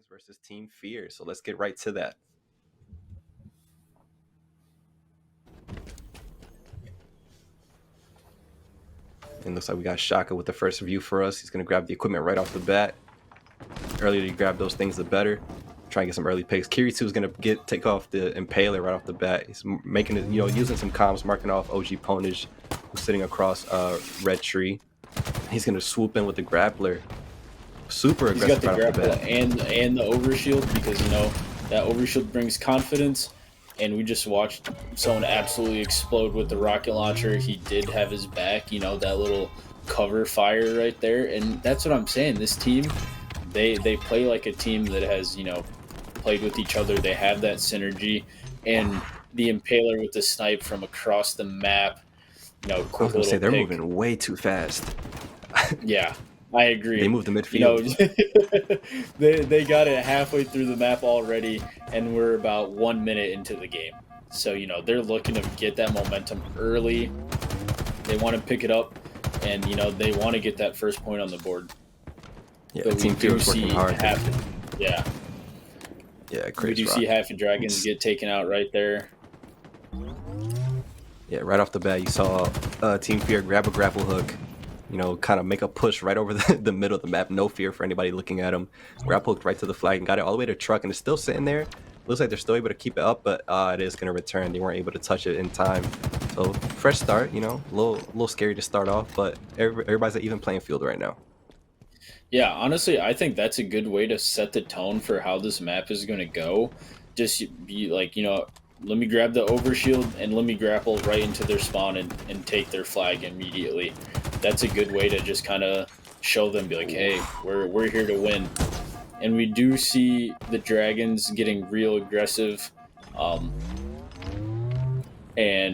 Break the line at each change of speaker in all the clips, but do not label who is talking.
Dragons versus Team Fear. So let's get right to that. And looks like we got Shaka with the first review for us. He's going to grab the equipment right off the bat. Earlier you grab those things, the better. Try and get some early picks. Kiryu is going to take off the Impaler right off the bat. He's making it, using some comms, marking off OG Ponage, who's sitting across red tree. He's going to swoop in with the grappler. Super aggressive.
He's got the grapple and the overshield because that overshield brings confidence. And we just watched someone absolutely explode with the rocket launcher. He did have his back, that little cover fire right there. And that's what I'm saying. This team, they play like a team that has, played with each other. They have that synergy. And the Impaler with the snipe from across the map, quick
I was going to say, they're moving way too fast.
Yeah. I agree.
They moved the midfield.
They got it halfway through the map already, and we're about 1 minute into the game. So, they're looking to get that momentum early. They want to pick it up, and, they want to get that first point on the board.
Yeah, the team feels working hard.
Yeah,
crazy.
We do see half of Dragons get taken out right there.
Yeah, right off the bat, you saw Team Fear grab a grapple hook. Kind of make a push right over the middle of the map. No fear for anybody looking at him. Grapple hooked right to the flag and got it all the way to truck, and it's still sitting there. Looks like they're still able to keep it up, but it is going to return. They weren't able to touch it in time. So fresh start, a little scary to start off, but everybody's at even playing field right now.
Yeah, honestly, I think that's a good way to set the tone for how this map is going to go. Just be like, let me grab the overshield and let me grapple right into their spawn and take their flag immediately. That's a good way to just kind of show them, be like, hey, we're here to win. And we do see the Dragons getting real aggressive, and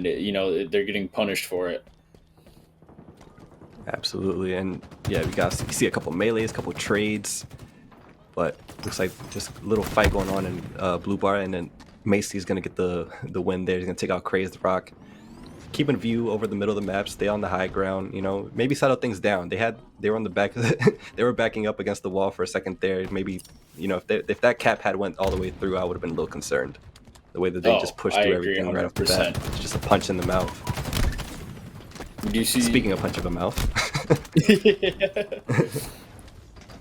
they're getting punished for it.
Absolutely, and yeah, we see a couple melees, a couple trades, but looks like just a little fight going on in blue bar, and then Macy's gonna get the win there. He's gonna take out Crazed Rock. Keeping view over the middle of the map, stay on the high ground, maybe settle things down. They were on the back, they were backing up against the wall for a second there. Maybe, if that cap had went all the way through, I would have been a little concerned. The way that they just pushed through everything 100%. Right off the bat. It's just a punch in the mouth. Speaking of punch of a mouth.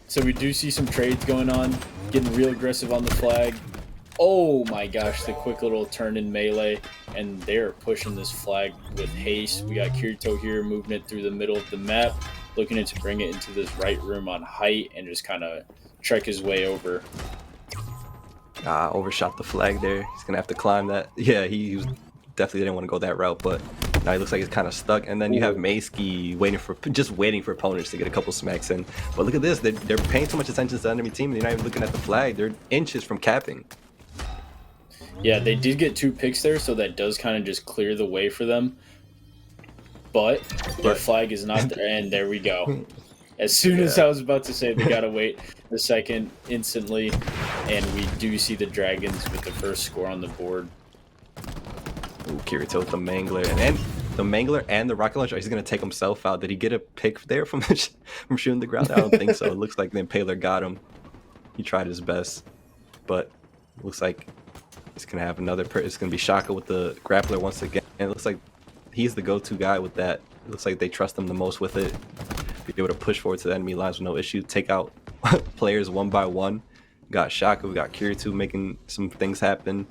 So we do see some trades going on, getting real aggressive on the flag. Oh my gosh, the quick little turn in melee, and they're pushing this flag with haste. We got Kirito here moving it through the middle of the map, looking to bring it into this right room on height and just kind of trek his way over.
Overshot the flag there. He's going to have to climb that. Yeah, he definitely didn't want to go that route, but now he looks like he's kind of stuck. And then you have Mayski waiting for opponents to get a couple smacks in. But look at this. They're paying too much attention to the enemy team. They're not even looking at the flag. They're inches from capping.
Yeah, they did get 2 picks there, so that does kind of just clear the way for them. But their flag is not there, and there we go. As soon as I was about to say, they got to wait a second instantly, and we do see the Dragons with the first score on the board.
Ooh, Kirito with the Mangler, and the Mangler and the rocket launcher. He's going to take himself out. Did he get a pick there from shooting the ground? I don't think so. It looks like the Impaler got him. He tried his best, but it looks like he's going to have another it's going to be Shaka with the grappler once again. And it looks like he's the go-to guy with that. It looks like they trust him the most with it. Be able to push forward to the enemy lines with no issue. Take out players one by one. We got Shaka, we got Kirito making some things happen.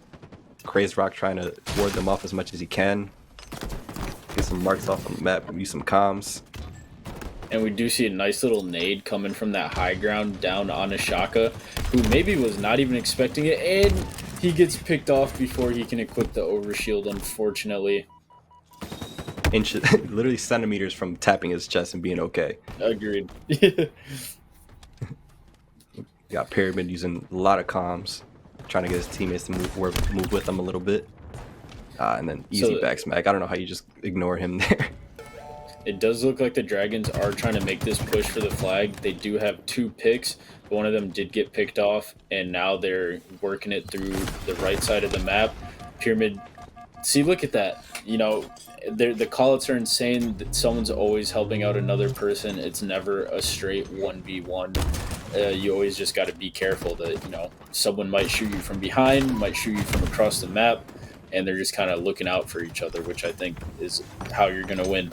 Crazed Rock trying to ward them off as much as he can. Get some marks off on the map, use some comms.
And we do see a nice little nade coming from that high ground down on Shaka, who maybe was not even expecting it, and he gets picked off before he can equip the overshield, unfortunately.
Inches, literally centimeters from tapping his chest and being okay.
Agreed.
Got Pyramid using a lot of comms, trying to get his teammates to move with him a little bit. And then easy back smack. I don't know how you just ignore him there.
It does look like the Dragons are trying to make this push for the flag. They do have 2 picks, but one of them did get picked off, and now they're working it through the right side of the map. Pyramid, see, look at that. The call-outs are insane. Someone's always helping out another person. It's never a straight 1v1. you always just got to be careful that someone might shoot you from behind, might shoot you from across the map, and they're just kind of looking out for each other, which I think is how you're gonna win.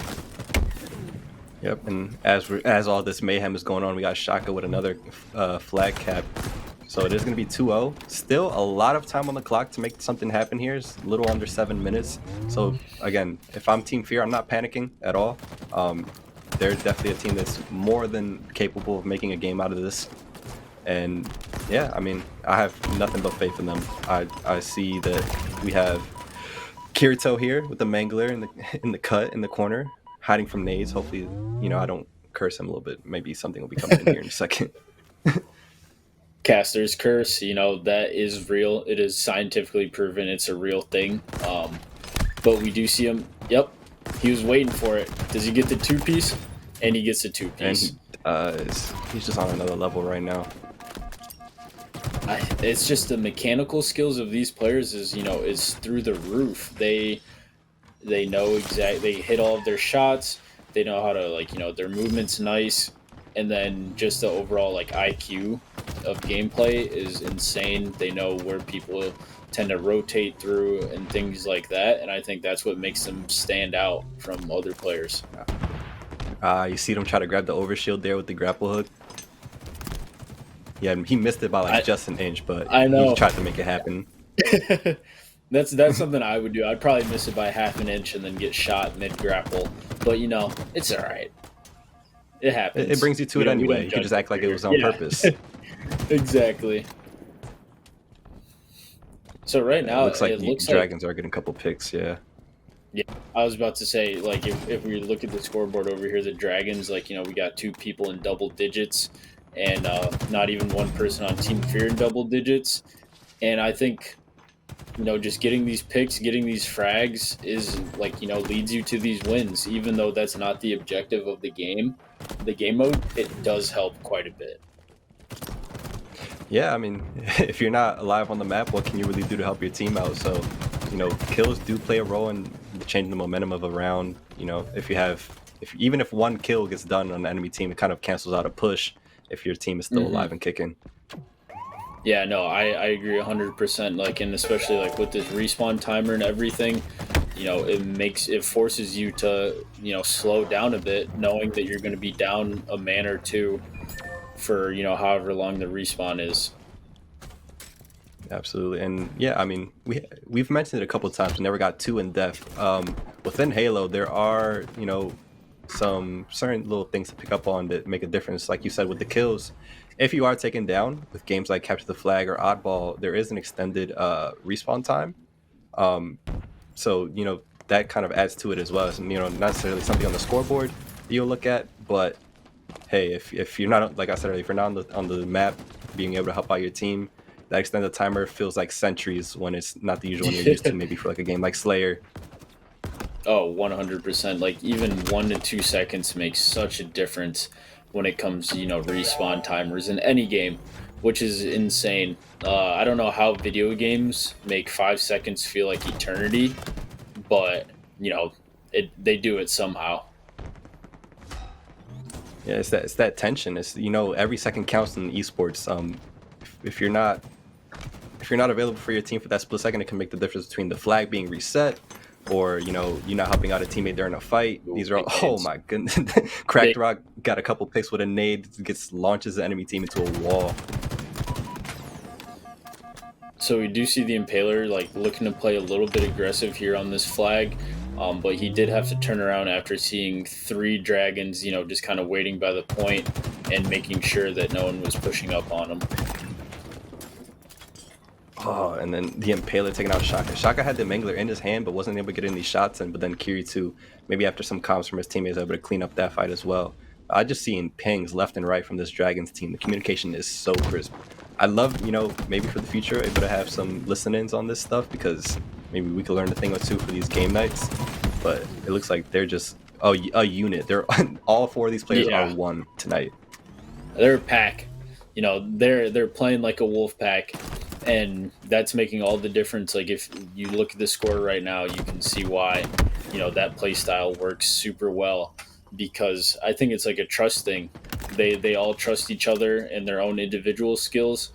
Yep, and as all this mayhem is going on, we got Shaka with another flag cap. So it is going to be 2-0. Still a lot of time on the clock to make something happen here. It's a little under 7 minutes. So again, if I'm Team Fear, I'm not panicking at all. They're definitely a team that's more than capable of making a game out of this. And yeah, I mean, I have nothing but faith in them. I see that we have Kirito here with the Mangler in the cut in the corner, hiding from nades. Hopefully, I don't curse him a little bit. Maybe something will be coming in here in a second.
Caster's curse, that is real. It is scientifically proven. It's a real thing. But we do see him. Yep, he was waiting for it. Does he get the 2-piece? And he gets the 2-piece.
And he's just on another level right now.
It's just the mechanical skills of these players is through the roof. They know exactly. They hit all of their shots. They know how to their movement's nice, and then just the overall IQ of gameplay is insane. They know where people tend to rotate through and things like that, and I think that's what makes them stand out from other players.
You see them try to grab the overshield there with the grapple hook. Yeah, he missed it by just an inch, but
I know.
He tried to make it happen.
That's something I would do. I'd probably miss it by half an inch and then get shot mid grapple, but it's all right. It happens.
It brings you to it anyway. You can just act like it was on purpose.
Exactly. So right now,
it looks like Dragons are getting a couple picks. Yeah.
Yeah, I was about to say, if we look at the scoreboard over here, the Dragons, we got 2 people in double digits, and not even one person on Team Fear in double digits. And I think, just getting these picks, getting these frags is leads you to these wins. Even though that's not the objective of the game mode, it does help quite a bit.
Yeah, I mean, if you're not alive on the map, what can you really do to help your team out? So, kills do play a role in changing the momentum of a round. Even if one kill gets done on an enemy team, it kind of cancels out a push if your team is still alive and kicking.
Yeah, no, I agree 100%. And especially with this respawn timer and everything, it forces you to slow down a bit, knowing that you're going to be down a man or two for however long the respawn is.
Absolutely. And yeah, I mean, we've mentioned it a couple of times, we never got too in depth. Within Halo, there are some certain little things to pick up on that make a difference. Like you said, with the kills, if you are taken down with games like Capture the Flag or Oddball, there is an extended respawn time. So that kind of adds to it as well. It's, not necessarily something on the scoreboard you'll look at, but hey, if you're not, like I said earlier, if you're not on the map, being able to help out your team, that extended timer feels like centuries when it's not the usual one you're used to, maybe for a game like Slayer.
Oh, 100%. Even 1 to 2 seconds makes such a difference when it comes to, respawn timers in any game, which is insane. I don't know how video games make 5 seconds feel like eternity, but, they do it somehow.
Yeah, it's that tension. It's every second counts in esports. If you're not available for your team for that split second, it can make the difference between the flag being reset or you're not helping out a teammate during a fight. These are all, oh my goodness. Cracked Rock got a couple picks with a nade, launches the enemy team into a wall.
So we do see the Impaler looking to play a little bit aggressive here on this flag. But he did have to turn around after seeing 3 Dragons, just kind of waiting by the point and making sure that no one was pushing up on him.
Oh, and then the Impaler taking out Shaka. Shaka had the Mangler in his hand, but wasn't able to get any shots in. But then Kirito, maybe after some comms from his teammates, able to clean up that fight as well. I just seen pings left and right from this Dragons team. The communication is so crisp. I love, maybe for the future, able to have some listen-ins on this stuff because maybe we could learn a thing or two for these game nights. But it looks like they're just a unit. They're all 4 of these players are one tonight.
They're a pack. They're playing like a wolf pack, and that's making all the difference. If you look at the score right now, you can see why that play style works super well, because I think it's a trust thing. they all trust each other and their own individual skills,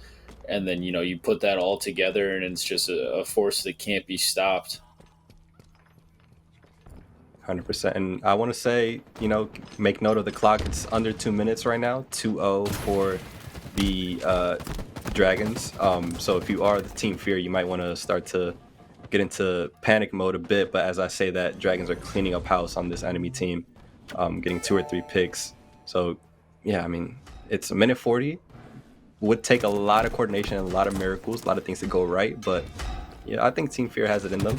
and then you put that all together, and it's just a force that can't be stopped.
100%. And I want to say, make note of the clock. It's under 2 minutes right now, 2-0 for the Dragons. So if you are the Team Fear, you might want to start to get into panic mode a bit. But as I say that, Dragons are cleaning up house on this enemy team, getting 2 or 3 picks. So, yeah, I mean, it's a minute 40. Would take a lot of coordination and a lot of miracles, a lot of things to go right. But yeah, I think Team Fear has it in them.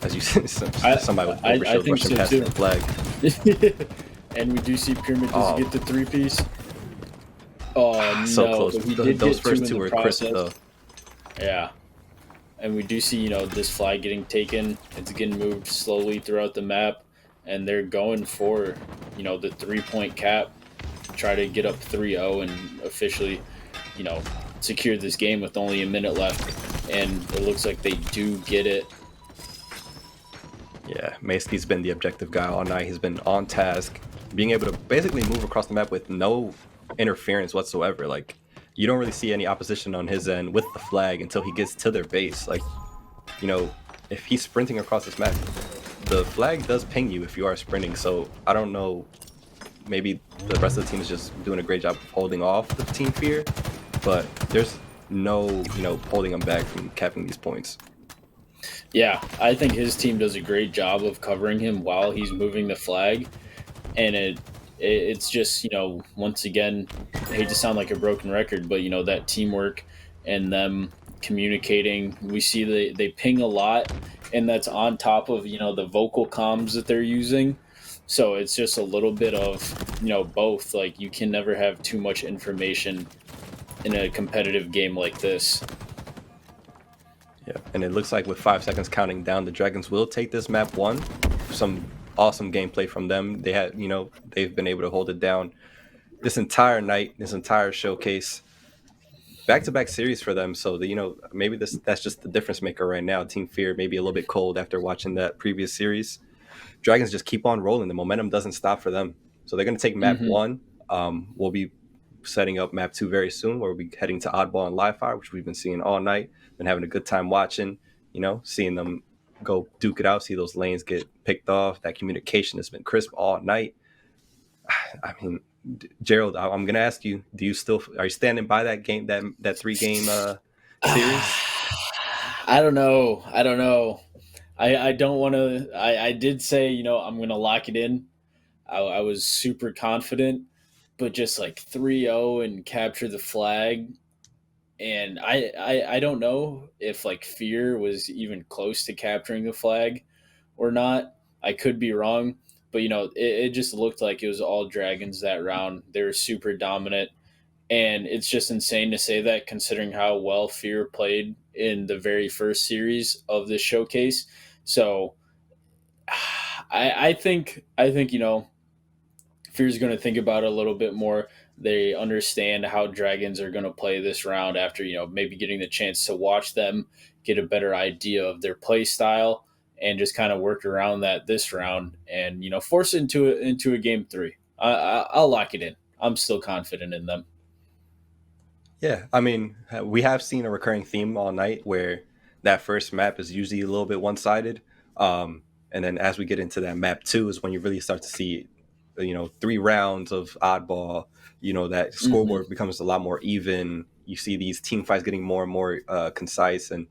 As you said,
I
somebody with
I
overshield
think
rushing
so
past
too.
the flag.
And we do see Pyramid does
Oh,
get the three piece. Oh
so
no,
close.
but he did
Those
get two
first
in
two
the
were crisp,
process.
though.
Yeah. And we do see, this flag getting taken. It's getting moved slowly throughout the map, and they're going for, the 3 point cap, try to get up 3-0 and officially, you know, secure this game with only a minute left. And it looks like they do get it.
Yeah, Mace's been the objective guy all night. He's been on task, being able to basically move across the map with no interference whatsoever. Like, you don't really see any opposition on his end with the flag until he gets to their base. Like, you know, if he's sprinting across this map, the flag does ping you if you are sprinting. So I don't know. Maybe the rest of the team is just doing a great job of holding off the team fear, but there's no, holding them back from capping these points.
Yeah, I think his team does a great job of covering him while he's moving the flag, and it's just once again, I hate to sound like a broken record, but that teamwork and them communicating. We see they ping a lot, and that's on top of the vocal comms that they're using. So it's just a little bit of both. Like you can never have too much information in a competitive game like this.
Yeah, and it looks like with 5 seconds counting down, the Dragons will take this map one. Some awesome gameplay from them. They've been able to hold it down this entire night, this entire showcase. Back-to-back series for them, so maybe that's just the difference maker right now. Team Fear maybe a little bit cold after watching that previous series. Dragons just keep on rolling. The momentum doesn't stop for them. So they're going to take map
Hmm.
one. We'll be setting up map two very soon, where we'll be heading to Oddball and Live Fire, which we've been seeing all night. Been having a good time watching, seeing them go duke it out, see those lanes get picked off. That communication has been crisp all night. I mean, Gerald, I'm going to ask you: are you standing by that game, that 3 game series?
I don't know. I don't know. I don't want to. I did say, I'm going to lock it in. I was super confident, but just like 3-0 and capture the flag. And I don't know if like Fear was even close to capturing the flag or not. I could be wrong, but it just looked like it was all Dragons that round. They were super dominant. And it's just insane to say that considering how well Fear played in the very first series of this showcase. So I think Fear's going to think about it a little bit more. They understand how Dragons are going to play this round after maybe getting the chance to watch them, get a better idea of their play style, and just kind of work around that this round, and force it into a game three. I'll lock it in. I'm still confident in them.
Yeah, I mean, we have seen a recurring theme all night where that first map is usually a little bit one-sided, and then as we get into that map two is when you really start to see, 3 rounds of oddball. That
Hmm.
scoreboard becomes a lot more even. You see these team fights getting more and more concise and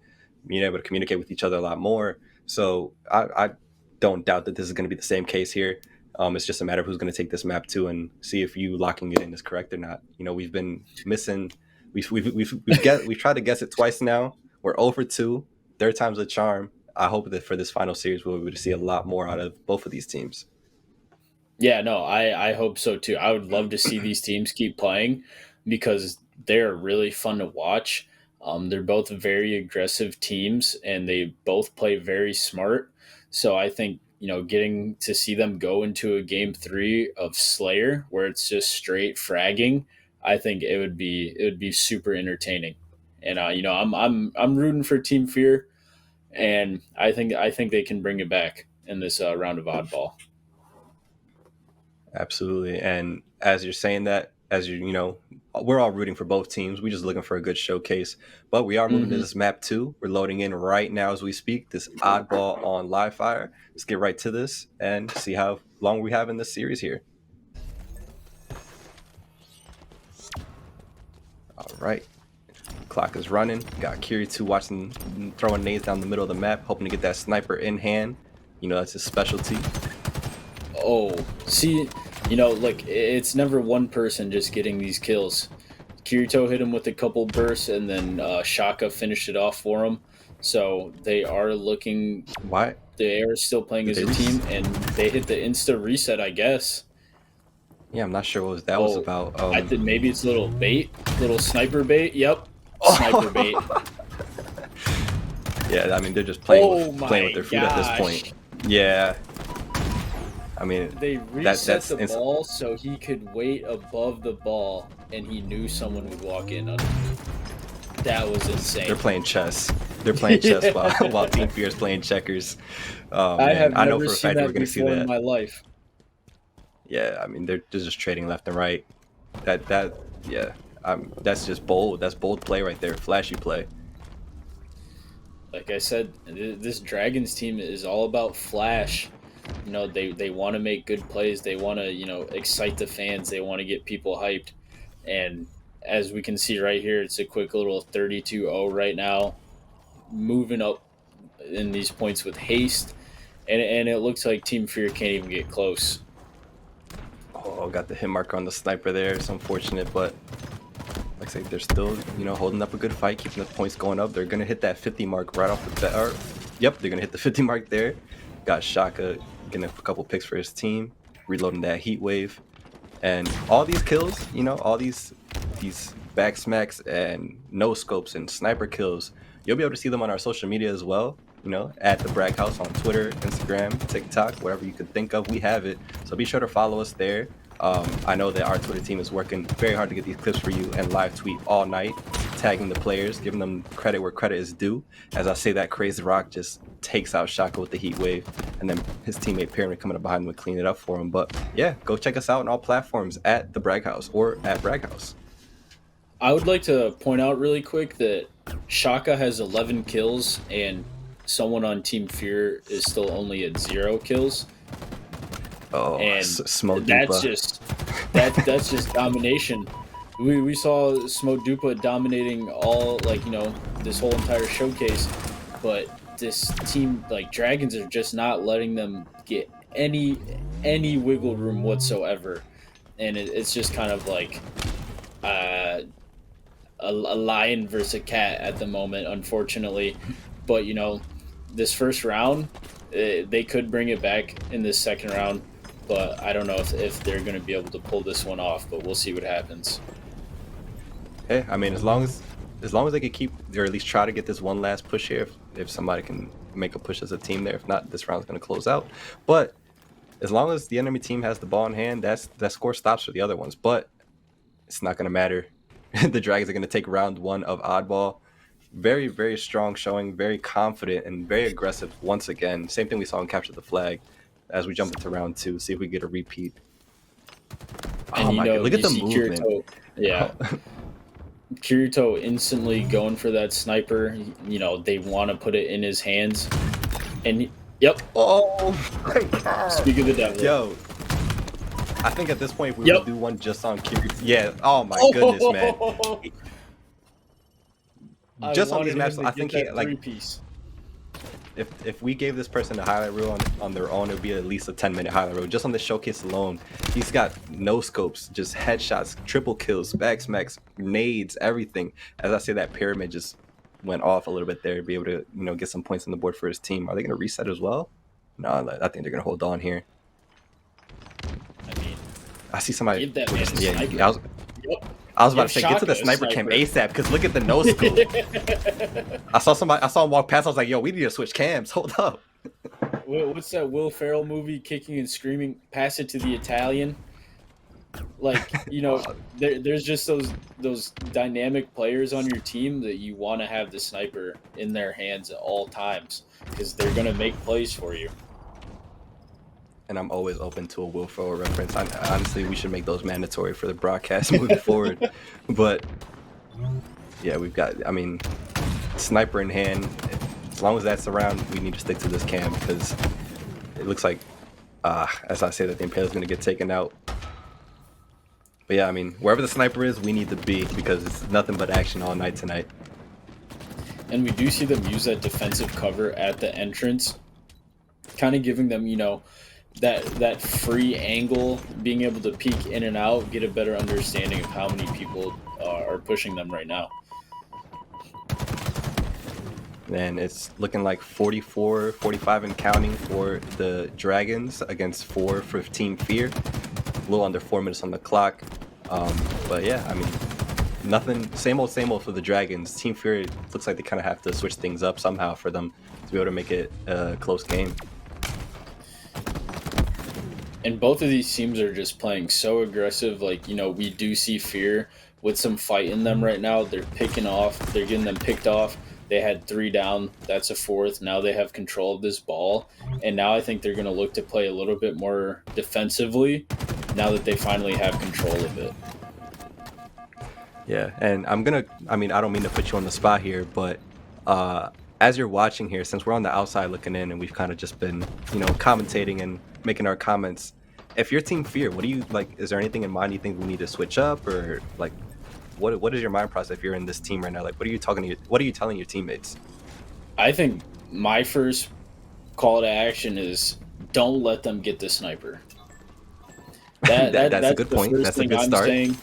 being able to communicate with each other a lot more. So I don't doubt that this is going to be the same case here. It's just a matter of who's going to take this map two and see if you locking it in is correct or not. We've been missing. We've tried to guess it twice now. We're over 2. Third time's a charm. I hope that for this final series we'll be able to see a lot more out of both of these teams.
Yeah, no, I hope so too. I would love to see these teams keep playing because they're really fun to watch. They're both very aggressive teams and they both play very smart. So I think getting to see them go into a game three of Slayer where it's just straight fragging, I think it would be super entertaining. And I'm rooting for Team Fear, and I think they can bring it back in this round of oddball.
Absolutely. And as you're saying that, as you know, we're all rooting for both teams. We're just looking for a good showcase. But we are moving to
Hmm.
this map too. We're loading in right now as we speak. This oddball on live fire. Let's get right to this and see how long we have in this series here. All right. Clock is running. Got Kiri2 watching, throwing nades down the middle of the map, hoping to get that sniper in hand. You know, that's his specialty.
Oh, see, like it's never one person just getting these kills. Kirito hit him with a couple bursts, and then Shaka finished it off for him. So they are looking.
Why
They are still playing
did
as
they
a team, and they hit the insta reset, I guess.
Yeah, I'm not sure what that was
Oh,
about.
I think maybe it's a little bait, little sniper bait. Yep, sniper bait.
Oh. Yeah, I mean they're just
Oh
playing with
my
their food at this
gosh.
point. Yeah, I mean
They reset
that's
the ball so he could wait above the ball, and he knew someone would walk in on him. That was insane.
they're playing chess. They're playing chess
Yeah.
while Team Fear is playing checkers. Oh
I
man,
have
I know
never
for a
seen
fact that we're
that
gonna see
before in
that.
my life.
Yeah, I mean they're just trading left and right. That yeah, that's just bold. That's bold play right there. Flashy play.
Like I said, this Dragons team is all about flash. They want to make good plays. They want to, excite the fans. They want to get people hyped. And as we can see right here, it's a quick little 32-0 right now, moving up in these points with haste. And it looks like Team Fear can't even get close.
Oh, got the hit marker on the sniper there. It's unfortunate, but like I say, they're still, holding up a good fight, keeping the points going up. They're gonna hit that 50 mark right off the bat. Or, yep, they're gonna hit the 50 mark there. Got Shaka getting a couple picks for his team, reloading that heat wave, and all these kills, all these back smacks and no scopes and sniper kills. You'll be able to see them on our social media as well. At the Bragg House on Twitter, Instagram, TikTok, whatever you could think of, we have it. So be sure to follow us there. I know that our Twitter team is working very hard to get these clips for you and live tweet all night, tagging the players, giving them credit where credit is due. As I say that, Crazy Rock just takes out Shaka with the heat wave, and then his teammate Pyramid coming up behind him and clean it up for him. But yeah, go check us out on all platforms at the Bragg House or at Bragg House.
I would like to point out really quick that Shaka has 11 kills and someone on Team Fear is still only at 0 kills.
Oh,
And
Smoke
that's
Dupa.
just that's just domination. We saw Smo Dupa dominating all this whole entire showcase, but this team like Dragons are just not letting them get any wiggle room whatsoever, and it's just kind of like a lion versus a cat at the moment, unfortunately. But this first round, they could bring it back in this second round, but I don't know if they're going to be able to pull this one off. But we'll see what happens.
Hey, I mean, as long as they could keep, or at least try to get this one last push here, if somebody can make a push as a team there. If not, this round's going to close out. But as long as the enemy team has the ball in hand, that score stops for the other ones. But it's not going to matter. The Dragons are going to take round one of Oddball. Very, very strong showing, very confident and very aggressive once again. Same thing we saw in Capture the Flag. As we jump into round two, see if we get a repeat.
And
Oh my god, look at the
see
movement.
Kirito, yeah. Kirito instantly going for that sniper. They want to put it in his hands. And yep.
Oh my god.
Speak of the devil.
Yo. I think at this point we will do one just on Kirito. Yeah. Oh my goodness, man. Just on these maps, I think
three-piece.
If we gave this person a highlight reel on their own, it would be at least a 10-minute highlight reel. Just on the showcase alone, he's got no scopes, just headshots, triple kills, back smacks, nades, everything. As I say, that Pyramid just went off a little bit there to be able to get some points on the board for his team. Are they going to reset as well? No, I think they're going to hold on here.
I mean,
I see somebody.
give that man a sniper.
Yep. I was about to say, get to the sniper cam ASAP, because look at the no scope. I saw him walk past. I was like, yo, we need to switch cams. Hold up.
What's that Will Ferrell movie, Kicking and Screaming? Pass it to the Italian. Like, there's just those dynamic players on your team that you want to have the sniper in their hands at all times, because they're going to make plays for you.
and I'm always open to a Will Ferrell reference. Honestly, we should make those mandatory for the broadcast moving forward. But yeah, we've got. I mean, sniper in hand. As long as that's around, we need to stick to this cam because it looks like, as I say, that the Impaler's going to get taken out. But yeah, I mean, wherever the sniper is, we need to be because it's nothing but action all night tonight.
And we do see them use that defensive cover at the entrance, kind of giving them, that free angle, being able to peek in and out, get a better understanding of how many people are pushing them right now.
And it's looking like 44, 45 and counting for the Dragons against 4 for Team Fear. A little under 4 minutes on the clock. But yeah, I mean, nothing, same old for the Dragons. Team Fear looks like they kind of have to switch things up somehow for them to be able to make it a close game.
And both of these teams are just playing so aggressive. Like, we do see Fear with some fight in them right now. They're getting them picked off. They had 3 down. That's a 4th. Now they have control of this ball. And now I think they're going to look to play a little bit more defensively now that they finally have control of it.
Yeah, and I don't mean to put you on the spot here, but as you're watching here, since we're on the outside looking in and we've kind of just been, commentating and making our comments, if you're Team Fear, what do you like? Is there anything in mind you think we need to switch up, or like, what is your mind process if you're in this team right now? Like, what are you telling your teammates?
I think my first call to action is don't let them get the sniper.
That's a good
the
point.
first
That's a
thing
good
I'm
start.
saying.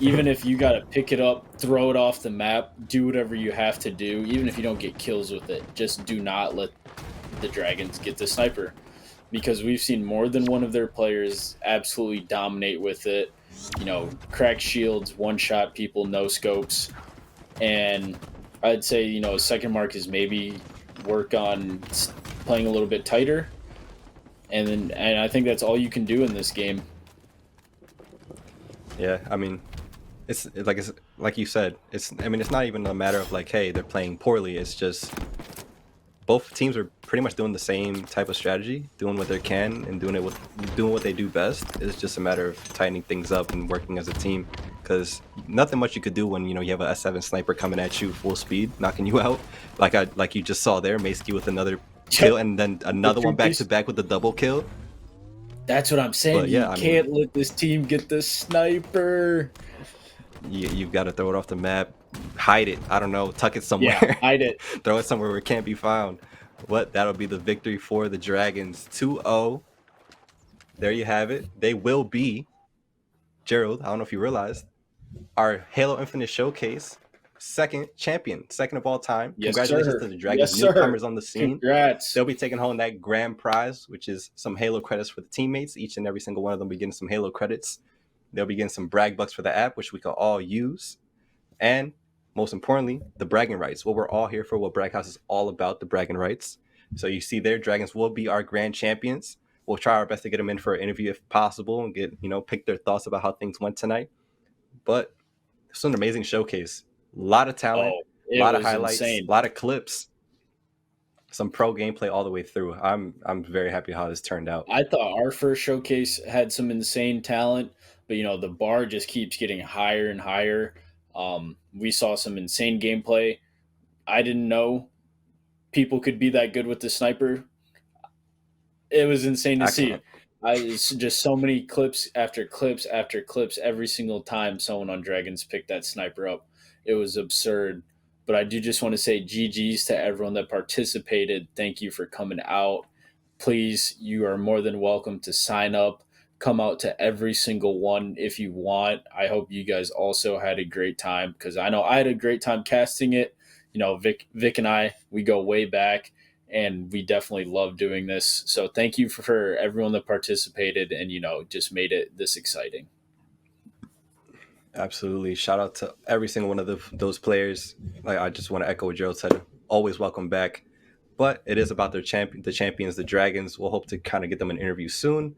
Even if you got to pick it up, throw it off the map, do whatever you have to do, even if you don't get kills with it, just do not let the Dragons get the sniper. Because we've seen more than one of their players absolutely dominate with it. Crack shields, one-shot people, no scopes. And I'd say, a second mark is maybe work on playing a little bit tighter. And I think that's all you can do in this game.
Yeah, I mean, it's like you said. It's not even a matter of like, hey, they're playing poorly. It's just both teams are pretty much doing the same type of strategy, doing what they can and doing what they do best. It's just a matter of tightening things up and working as a team. Because nothing much you could do when you have a S7 sniper coming at you full speed, knocking you out, like you just saw there, Maceski with another kill and then another one back to back with the double kill.
That's what I'm saying.
But yeah,
You can't let this team get the sniper.
You've got to throw it off the map, hide it. I don't know, tuck it somewhere.
Yeah, hide it.
Throw it somewhere where it can't be found. That'll be the victory for the Dragons. 2-0. There you have it. They will be, Gerald, I don't know if you realized, our Halo Infinite Showcase second champion, second of all time.
Yes,
Congratulations
sir.
to the Dragons,
Yes, sir.
newcomers on the scene.
Congrats.
They'll be taking home that grand prize, which is some Halo credits for the teammates. Each and every single one of them will be getting some Halo credits. They'll be getting some brag bucks for the app, which we can all use. And most importantly, the bragging rights. What we're all here for, what Brag House is all about, the bragging rights. So you see there, Dragons will be our grand champions. We'll try our best to get them in for an interview if possible and get, pick their thoughts about how things went tonight. But it's an amazing showcase. A lot of talent, a lot of highlights,
insane.
a lot of clips, some pro gameplay all the way through. I'm very happy how this turned out.
I thought our first showcase had some insane talent, but the bar just keeps getting higher and higher. We saw some insane gameplay. I didn't know people could be that good with the sniper. It was insane to see. It's just so many clips after clips after clips every single time someone on Dragons picked that sniper up. It was absurd. But I do just want to say GG's to everyone that participated. Thank you for coming out. Please, you are more than welcome to sign up. Come out to every single one if you want. I hope you guys also had a great time because I know I had a great time casting it. Vic and I, we go way back and we definitely love doing this. So thank you for everyone that participated and, just made it this exciting.
Absolutely. Shout out to every single one of those players. Like, I just want to echo what Gerald said. Always welcome back. But it is about the champions, the Dragons. We'll hope to kind of get them an interview soon.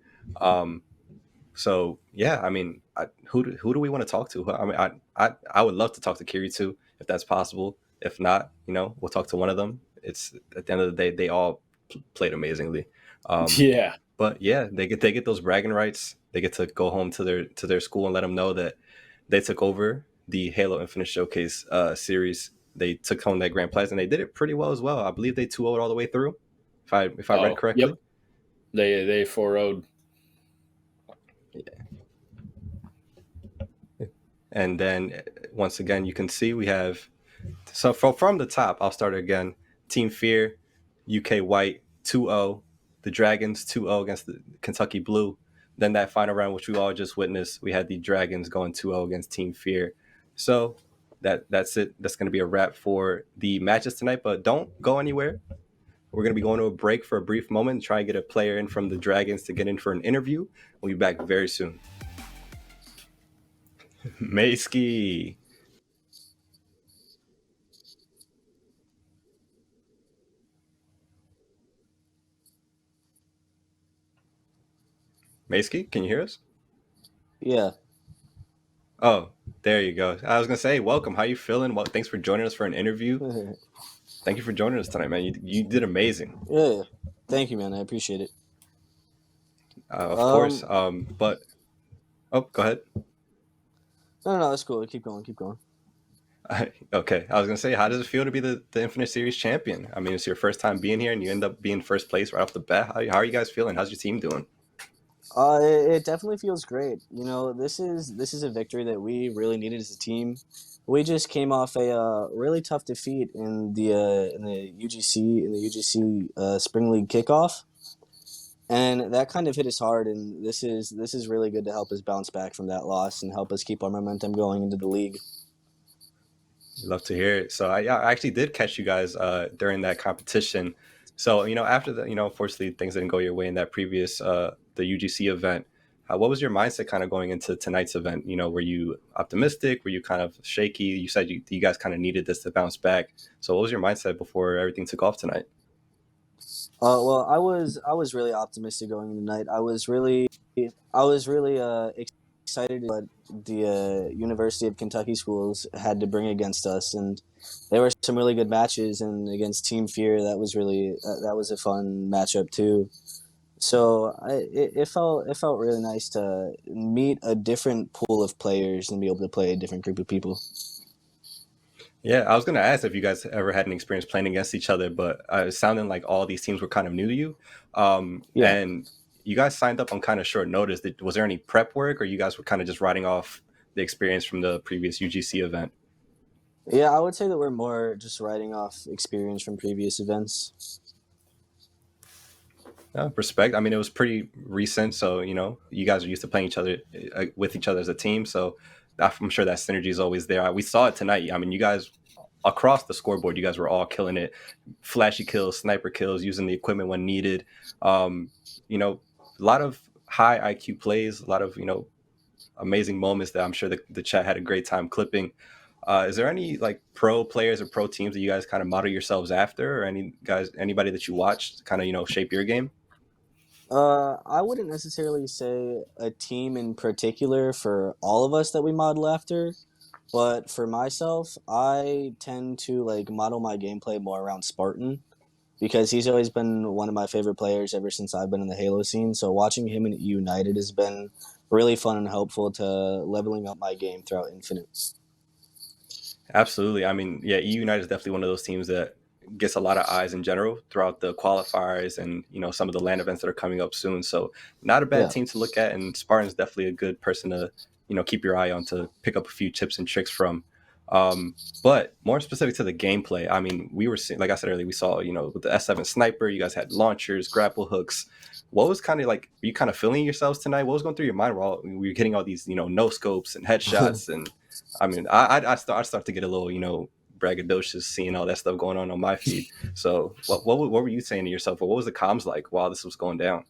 So yeah, I mean, who do we want to talk to? I mean, I would love to talk to Kiri too, if that's possible. If not, we'll talk to one of them. It's at the end of the day, they all played amazingly.
Yeah.
But yeah, they get those bragging rights. They get to go home to their school and let them know that they took over the Halo Infinite Showcase series. They took home that grand prize and they did it pretty well as well. I believe they 2-0'd all the way through, if I read
Oh,
correctly.
yep. They 4-0'd.
And then once again, you can see we have so from the top. I'll start again. Team Fear, UK White 2-0. The Dragons 2-0 against the Kentucky Blue. Then that final round, which we all just witnessed, we had the Dragons going 2-0 against Team Fear. So that's it. That's going to be a wrap for the matches tonight. But don't go anywhere. We're going to be going to a break for a brief moment and try and get a player in from the Dragons to get in for an interview. We'll be back very soon. Mayski. Mayski, can you hear us?
Yeah.
Oh, there you go. I was gonna say, welcome. How you feeling? Well, thanks for joining us for an interview. Thank you for joining us tonight, man. You did amazing.
Yeah. Thank you, man. I appreciate it.
Of course. But go ahead.
No, that's cool. Keep going. Keep going.
Okay, I was gonna say, how does it feel to be the Infinite Series champion? I mean, it's your first time being here, and you end up being first place right off the bat. How are you guys feeling? How's your team doing?
It definitely feels great. You know, this is a victory that we really needed as a team. We just came off a really tough defeat in the UGC Spring League kickoff, and that kind of hit us hard. And this is really good to help us bounce back from that loss and help us keep our momentum going into the league.
Love to hear it. So I actually did catch you guys during that competition. So after the unfortunately things didn't go your way in that previous the UGC event. What was your mindset kind of going into tonight's event? Were you optimistic? Were you kind of shaky? You said you guys kind of needed this to bounce back. So what was your mindset before everything took off tonight?
Well, I was really optimistic going into tonight. I was really excited what the University of Kentucky schools had to bring against us, and there were some really good matches. And against Team Fear, that was a fun matchup too. So it felt really nice to meet a different pool of players and be able to play a different group of people.
Yeah, I was going to ask if you guys ever had an experience playing against each other, but it sounded like all these teams were kind of new to you.
Yeah.
And you guys signed up on kind of short notice. Was there any prep work, or you guys were kind of just riding off the experience from the previous UGC event?
Yeah, I would say that we're more just writing off experience from previous events.
Respect. I mean, it was pretty recent, so you guys are used to playing each other with each other as a team. So I'm sure that synergy is always there. We saw it tonight. I mean, you guys across the scoreboard, you guys were all killing it. Flashy kills, sniper kills, using the equipment when needed. A lot of high IQ plays, a lot of amazing moments that I'm sure the chat had a great time clipping. Is there any like pro players or pro teams that you guys kind of model yourselves after, or anybody that you watch to kind of shape your game?
I wouldn't necessarily say a team in particular for all of us that we model after, but for myself, I tend to like model my gameplay more around Spartan because he's always been one of my favorite players ever since I've been in the Halo scene. So watching him in United has been really fun and helpful to leveling up my game throughout Infinite.
Absolutely. I mean, yeah, EU United is definitely one of those teams that gets a lot of eyes in general throughout the qualifiers and some of the land events that are coming up soon. So not a bad
Yeah.
team to look at, and Spartan's definitely a good person to keep your eye on to pick up a few tips and tricks from. But more specific to the gameplay, I mean, we were seeing, like I said earlier, we saw with the S7 sniper, you guys had launchers, grapple hooks. What was kind of like? Were you kind of feeling yourselves tonight? What was going through your mind while we were getting all these no scopes and headshots? And I mean, I start to get a little braggadocious seeing all that stuff going on my feed. So what were you saying to yourself, or what was the comms like while this was going down?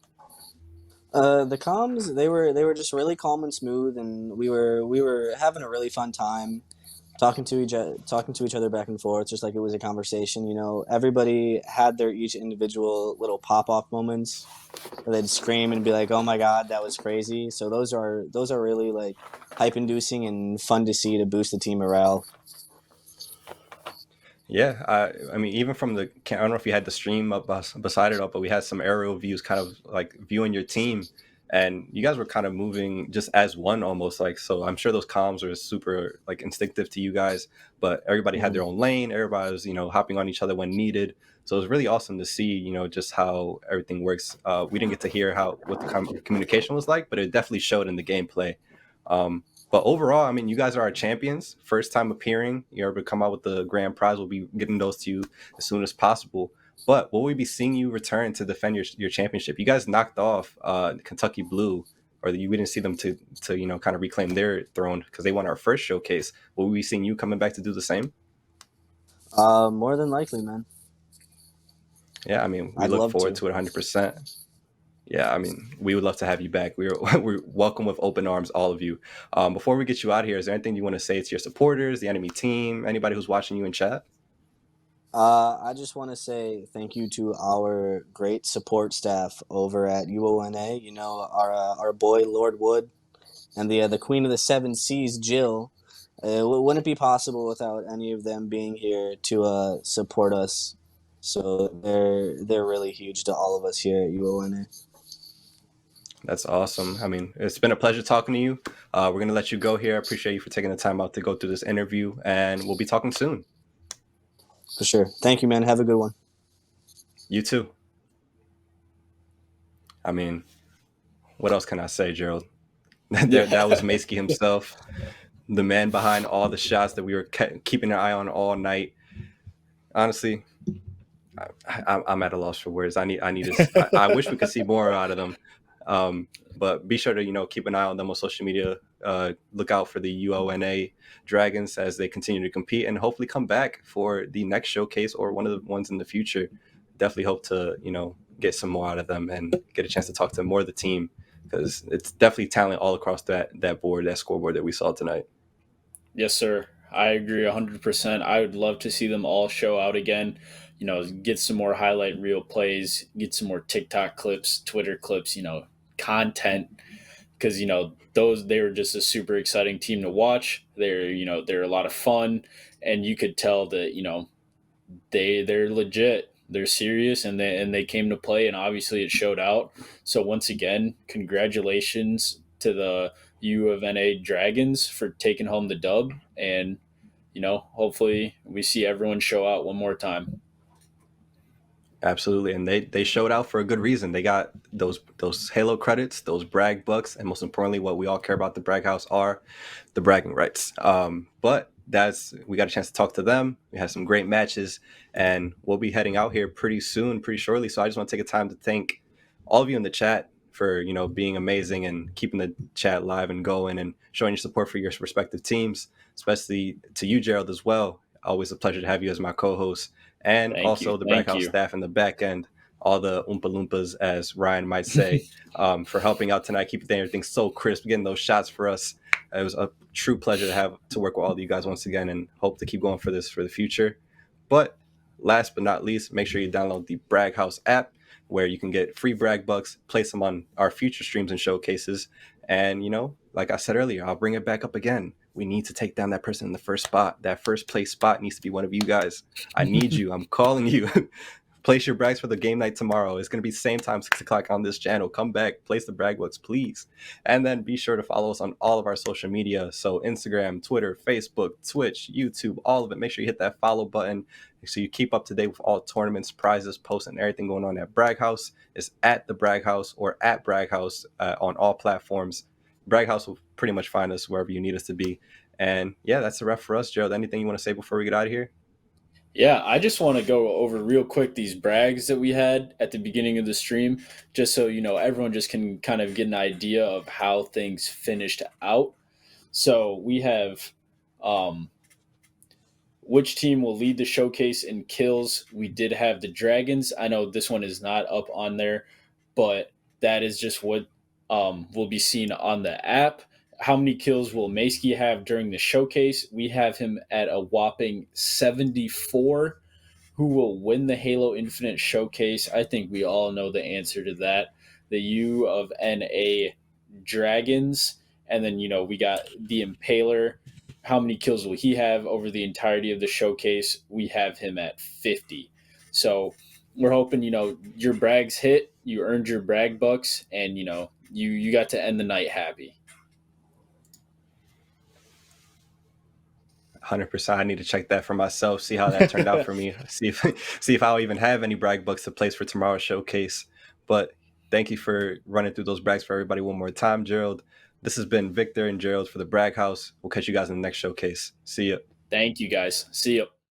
The comms they were just really calm and smooth, and we were having a really fun time talking to each other back and forth, just like it was a conversation. Everybody had their each individual little pop off moments where they'd scream and be like, "Oh my god, that was crazy!" So those are really like hype inducing and fun to see to boost the team morale.
Yeah, I mean, even from the, I don't know if you had the stream up beside it up, but we had some aerial views, kind of like viewing your team, and you guys were kind of moving just as one almost. Like, so I'm sure those comms were super like instinctive to you guys, but everybody had their
Mhm.
own lane. Everybody was, hopping on each other when needed. So it was really awesome to see, just how everything works. We didn't get to hear how what the communication was like, but it definitely showed in the gameplay. Um, but overall, I mean, you guys are our champions. First time appearing. You're able to come out with the grand prize. We'll be getting those to you as soon as possible. But will we be seeing you return to defend your championship? You guys knocked off Kentucky Blue, or we didn't see them to kind of reclaim their throne because they won our first showcase. Will we be seeing you coming back to do the same?
More than likely, man.
Yeah, I mean, we
I'd
look
love
forward
to.
to it 100%. Yeah, I mean, we would love to have you back. We're we're welcome with open arms, all of you. Before we get you out of here, is there anything you want to say to your supporters, the enemy team, anybody who's watching you in chat?
I just want to say thank you to our great support staff over at UONA. You know, our boy Lord Wood and the Queen of the Seven Seas, Jill. It wouldn't be possible without any of them being here to support us. So they're really huge to all of us here at UONA.
That's awesome. I mean, it's been a pleasure talking to you. We're gonna let you go here. I appreciate you for taking the time out to go through this interview, and we'll be talking soon.
For sure. Thank you, man. Have a good one.
You too. I mean, what else can I say, Gerald? That was
Yeah.
Maskey himself, the man behind all the shots that we were keeping an eye on all night. Honestly, I'm at a loss for words. I wish we could see more out of them. But be sure to keep an eye on them on social media. Look out for the UONA Dragons as they continue to compete and hopefully come back for the next showcase or one of the ones in the future. Definitely hope to get some more out of them and get a chance to talk to more of the team because it's definitely talent all across that board, that scoreboard that we saw tonight.
Yes, sir. I agree 100%. I would love to see them all show out again. Get some more highlight reel plays, get some more TikTok clips, Twitter clips, content because those they were just a super exciting team to watch. They're a lot of fun, and you could tell that they're legit. They're serious, and they came to play, and obviously it showed out. So once again, congratulations to the U of NA Dragons for taking home the dub, and hopefully we see everyone show out one more time.
Absolutely, and they showed out for a good reason. They got those Halo credits, those brag bucks, and most importantly, what we all care about the brag house are the bragging rights. But that's we got a chance to talk to them. We had some great matches, and we'll be heading out here pretty soon, pretty shortly. So I just want to take a time to thank all of you in the chat for being amazing and keeping the chat live and going and showing your support for your respective teams, especially to you, Gerald, as well. Always a pleasure to have you as my co-host and
Thank you,
also the Bragg
thank
House
you,
staff in the back end, all the Oompa Loompas, as Ryan might say, for helping out tonight, keeping everything so crisp, getting those shots for us. It was a true pleasure to work with all of you guys once again, and hope to keep going for this for the future. But last but not least, make sure you download the Bragg House app, where you can get free brag bucks, place them on our future streams and showcases. And like I said earlier, I'll bring it back up again. We need to take down that person in the first spot. That first place spot needs to be one of you guys. I need you. I'm calling you. Place your brags for the game night tomorrow. It's going to be same time, 6 o'clock on this channel. Come back, place the brag books, please. And then be sure to follow us on all of our social media. So Instagram, Twitter, Facebook, Twitch, YouTube, all of it. Make sure you hit that follow button so you keep up to date with all tournaments, prizes, posts, and everything going on at Bragg House. It's at the Bragg House or at Bragg House on all platforms. Bragg House will pretty much find us wherever you need us to be. And yeah, that's the ref for us, Gerald. Anything you want to say before we get out of here?
Yeah, I just want to go over real quick these brags that we had at the beginning of the stream, just so everyone just can kind of get an idea of how things finished out. So we have um, which team will lead the showcase in kills. We did have the Dragons. I know this one is not up on there, but that is just what will be seen on the app. How many kills will Maskey have during the showcase? We have him at a whopping 74. Who will win the Halo Infinite showcase? I think we all know the answer to that. The U of NA Dragons. And then, we got the Impaler how many kills will he have over the entirety of the showcase. We have him at 50. So we're hoping, your brags hit, you earned your brag bucks, and you got to end the night happy.
100%. I need to check that for myself, see how that turned out for me, see if see if I'll even have any brag bucks to place for tomorrow's showcase. But thank you for running through those brags for everybody one more time, Gerald. This has been Victor and Gerald for the Brag House. We'll catch you guys in the next showcase. See ya.
Thank you guys. See you.